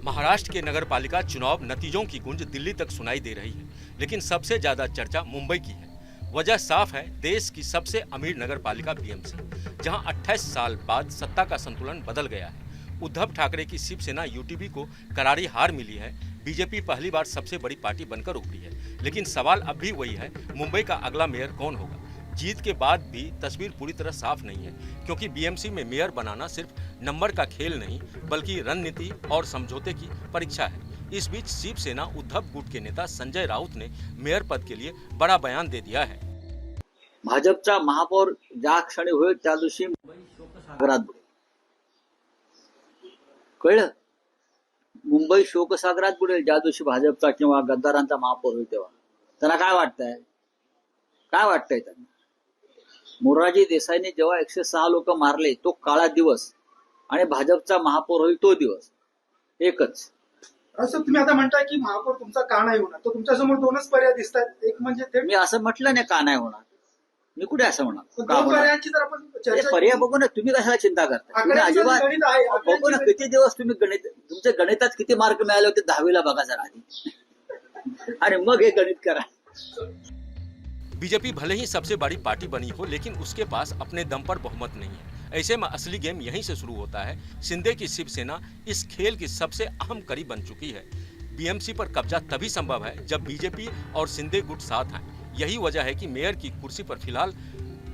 महाराष्ट्र के नगरपालिका चुनाव नतीजों की गूंज दिल्ली तक सुनाई दे रही है, लेकिन सबसे ज्यादा चर्चा मुंबई की है। वजह साफ है, देश की सबसे अमीर नगरपालिका बीएमसी, जहां 28 साल बाद सत्ता का संतुलन बदल गया है। उद्धव ठाकरे की शिवसेना यूटीबी को करारी हार मिली है। बीजेपी पहली बार सबसे बड़ी पार्टी बनकर उभरी है, लेकिन सवाल अब भी वही है, मुंबई का अगला मेयर कौन होगा। जीत के बाद भी तस्वीर पूरी तरह साफ नहीं है, क्योंकि बीएमसी में मेयर बनाना सिर्फ नंबर का खेल नहीं, बल्कि रणनीति और समझौते की परीक्षा है। इस बीच शिवसेना उद्धव गुट के नेता संजय राउत ने मेयर पद के लिए बड़ा बयान दे दिया है। भाजपचा महापौर ज्या क्षणी होईल त्या दिवशी मुंबई शोकसागरात बुडेल. कळलं? मुंबई शोकसागरात बुडेल ज्या दिवशी भाजपचा किंवा गद्दारांचा महापौर होईल तेव्हा. त्यांना काय वाटतंय? काय वाटतंय त्यांना? मोरारजी देसाईंनी जेव्हा 106 लोक मारले तो काळा दिवस आणि भाजपचा महापौर होईल तो दिवस एकच. असं तुम्ही आता म्हणताय की महापौर तुमचा का नाही होणार, तर तुमच्यासमोर दोनच पर्याय दिसतात. एक म्हणजे ते मी असं म्हटलं नाही का नाही होणार. मी कुठे असं म्हणणार? का दोन होणार? पर्यायांची जर आपण हे चर्चा पर्याय बघू ना, तुम्ही कशाला चिंता करता? तुम्ही आकड्यांचं अजिबात गणित आहे. बघू ना, किती दिवस तुम्ही गणित, तुमचे गणितात किती मार्क मिळाले होते 10वीला बघा जरा आधी, आणि मग हे गणित करा. बीजेपी भले ही सबसे बड़ी पार्टी बनी हो, लेकिन उसके पास अपने दम पर बहुमत नहीं है। ऐसे में असली गेम यहीं से शुरू होता है। शिंदे की शिवसेना इस खेल की सबसे अहम कड़ी बन चुकी है। बीएमसी पर कब्जा तभी संभव है जब बीजेपी और शिंदे गुट साथ आए। यही वजह है कि मेयर की कुर्सी पर फिलहाल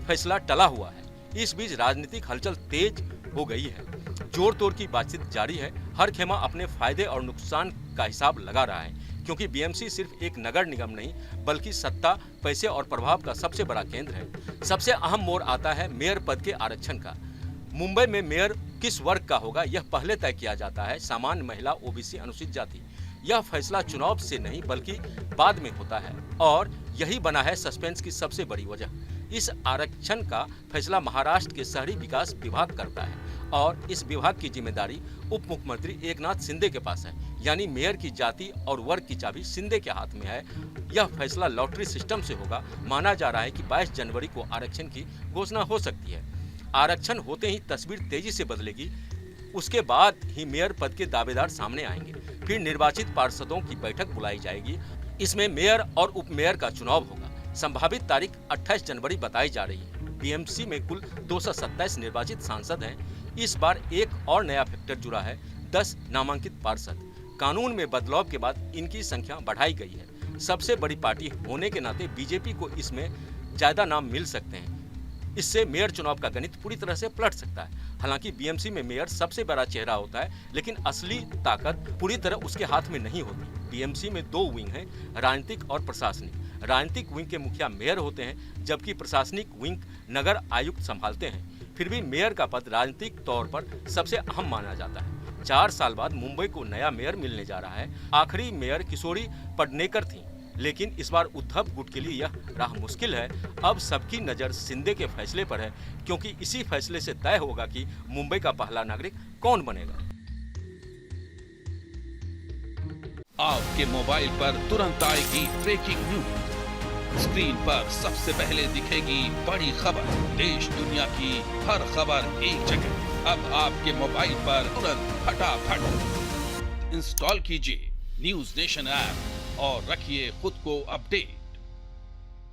फैसला टला हुआ है। इस बीच राजनीतिक हलचल तेज हो गई है। जोर तोड़ की बातचीत जारी है। हर खेमा अपने फायदे और नुकसान का हिसाब लगा रहा है, क्योंकि बीएमसी सिर्फ एक नगर निगम नहीं, बल्कि सत्ता, पैसे और प्रभाव का सबसे बड़ा केंद्र है। सबसे अहम मोड़ आता है मेयर पद के आरक्षण का। मुंबई में मेयर किस वर्ग का होगा, यह पहले तय किया जाता है। सामान्य, महिला, ओबीसी, अनुसूचित जाति। यह फैसला चुनाव से नहीं बल्कि बाद में होता है, और यही बना है सस्पेंस की सबसे बड़ी वजह। इस आरक्षण का फैसला महाराष्ट्र के शहरी विकास विभाग करता है, और इस विभाग की जिम्मेदारी उप मुख्यमंत्री एकनाथ शिंदे के पास है। यानी मेयर की जाति और वर्ग की चाबी शिंदे के हाथ में है। यह फैसला लॉटरी सिस्टम से होगा। माना जा रहा है कि 22 जनवरी को आरक्षण की घोषणा हो सकती है। आरक्षण होते ही तस्वीर तेजी से बदलेगी। उसके बाद ही मेयर पद के दावेदार सामने आएंगे। फिर निर्वाचित पार्षदों की बैठक बुलाई जाएगी। इसमें मेयर और उप मेयर का चुनाव होगा। संभावित तारीख 28 जनवरी बताई जा रही है। बीएमसी में कुल 227 निर्वाचित सांसद हैं। इस बार एक और नया फैक्टर जुड़ा है, 10 नामांकित पार्षद। कानून में बदलाव के बाद इनकी संख्या बढ़ाई गई है। सबसे बड़ी पार्टी होने के नाते बीजेपी को इसमें ज्यादा नाम मिल सकते हैं। इससे मेयर चुनाव का गणित पूरी तरह से पलट सकता है। हालांकि बीएमसी में मेयर सबसे बड़ा चेहरा होता है, लेकिन असली ताकत पूरी तरह उसके हाथ में नहीं होती। बीएमसी में 2 विंग हैं, राजनीतिक और प्रशासनिक। राजनीतिक विंग के मुखिया मेयर होते हैं, जबकि प्रशासनिक विंग नगर आयुक्त संभालते हैं। फिर भी मेयर का पद राजनीतिक तौर पर सबसे अहम माना जाता है। 4 साल बाद मुंबई को नया मेयर मिलने जा रहा है। आखिरी मेयर किशोरी पडनेकर थी, लेकिन इस बार उद्धव गुट के लिए यह राह मुश्किल है। अब सबकी नजर शिंदे के फैसले पर है, क्योंकि इसी फैसले से तय होगा कि मुंबई का पहला नागरिक कौन बनेगा। आपके मोबाइल पर तुरंत आएगी ब्रेकिंग न्यूज। स्क्रीन पर सबसे पहले दिखेगी बड़ी खबर। देश दुनिया की हर खबर एक जगह। अब आपके मोबाइल पर तुरंत फटाफट इंस्टॉल कीजिए न्यूज नेशन ऐप और रखिए खुद को अपडेट।